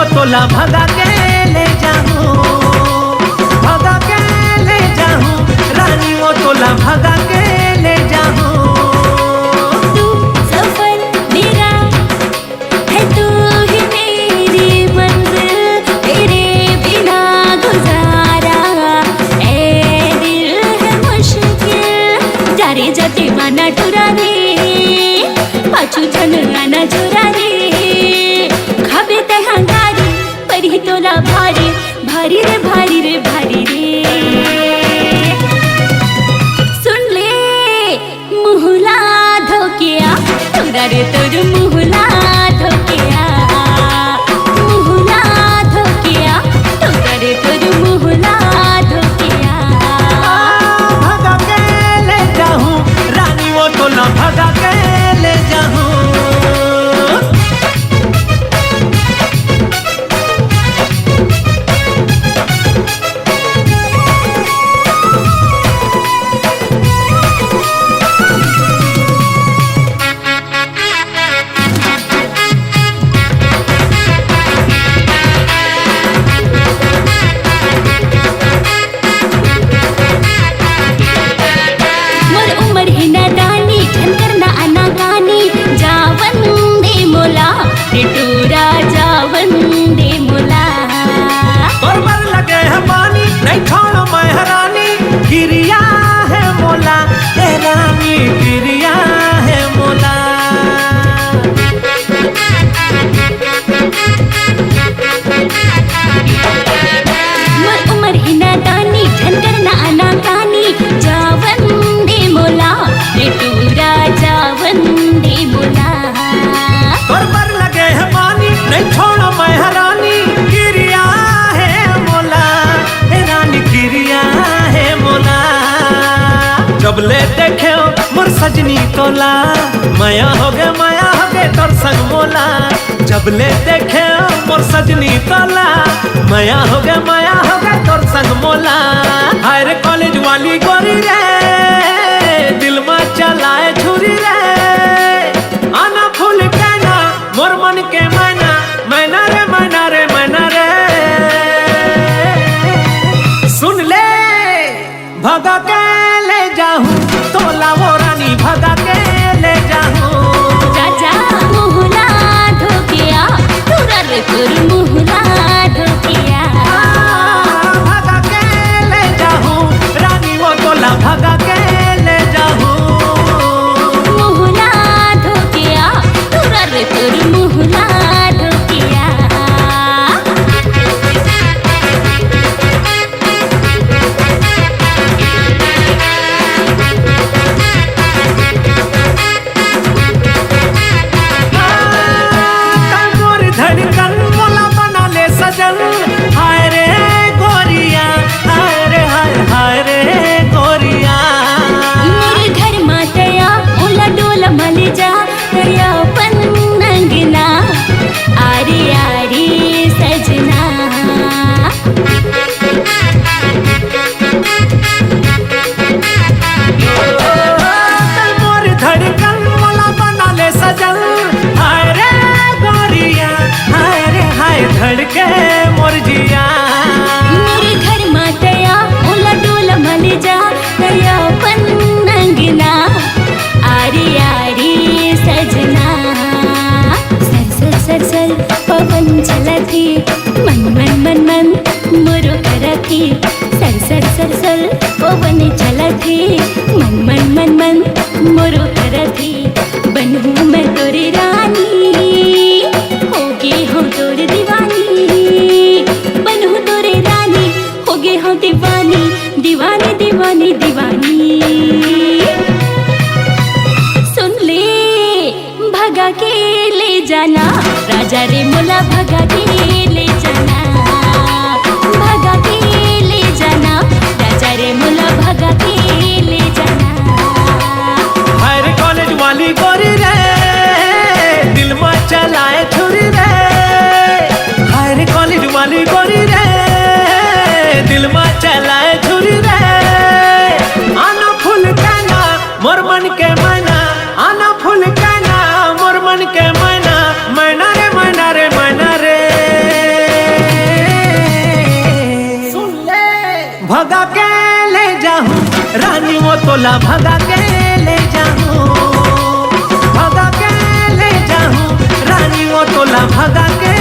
वो तोला भगा के ले जाऊं, भगा के ले जाऊं, रानी वो तोला भगा के ले जाऊं। तू सफर मेरा है, तू ही मेरी मंजिल, तेरे बिना गुजारा ए दिल है मुश्किल। जारे जाते माना टुरा रे, पाछू जन आना चुरा रे, खाबे तहांगारी पर ही तोला भारी, भारी रे भारी रे भारी रे। सुन ले मुहला धोकिया तोरा रे, तोर मुहला धोकिया, मुहला धोकिया तोरा रे, तोर मुहला धोकिया। भगा के ले जाऊं, रानी वो तोला भगा के ले जाऊं। गिरिया है मोला ए रानी, गिरिया है मोला। मोर उमर ही नादानी, झनकर ना आना कानी, जावन दे मोला रे टूरा, जावन दे मोला। तोर पर लगे है पानी, नहीं छोड़ो मैं हरानी, गिरिया है मोला ए रानी, गिरिया है मोला। जब ले देखे मोर सजनी तोला, माया हो गे तोर संग मोला। जब ले देखे मोर सजनी तोला, माया हो गे तोर संग मोला। हाय रे कॉलेज वाली गोरी रे, दिल में चलाए छुरी रे, आना फूल कहना मोर मन के मैना, मैना रे मैना रे मैना रे। सुन ले भगा के ले जाऊं, तोला वो रानी भगा के ले जाऊं। राजा मुहला धोकिया तोरा रे, तोर मुहला धोकिया। भगा के ले जाऊं, रानी वो तोला भगा के ले जाऊं। मुहला धोकिया तोरा रे, तोर मुहला धोकिया। धड़कन मोला बना ले सजन, हाय रे गोरिया, हाय रे हाय हाय रे गोरिया। मोर घर मातया ओला डोला मल जा, तेरा पन नंगना आरी आरी सजना। मोर धड़कन मोला बना ले सजन, हाय रे गोरिया, हाय रे हाय धड़के मोर जिया। मोर घर मातया ओला डोला मल जा, तेरा पन नंगना आरी आरी सजना। सर सर सर सर पवन चलती, मन मन मन मन मोरो करती। सर सर सर सर पवन चलती, मन मन मन मन मोरो करती। बनूं मैं तोरी रानी, होगी हूँ तोर दीवानी। बनूं तोरे रानी, होगी हूँ दीवानी, दीवानी दीवानी दीवानी। सुन ले भगा के ले जाना, राजा रे मोला भगा के ले जाना, भगा के ले जाना, राजा रे मोला भगा के ले जाना। हाय रे कॉलेज वाली गोरी रे, दिल में चलाए छुरी रे। हाय रे कॉलेज वाली गोरी रे, दिल में चलाए छुरी रे। आना फूल कहना मोर मन के मैना, आना फूल कहना मोर मन के मैना, मैना रे मैना रे मैना रे। के ले जाऊं, रानी वो तोला भगा के ले जाऊं, भगा के ले जाऊं, रानी वो तोला भगा के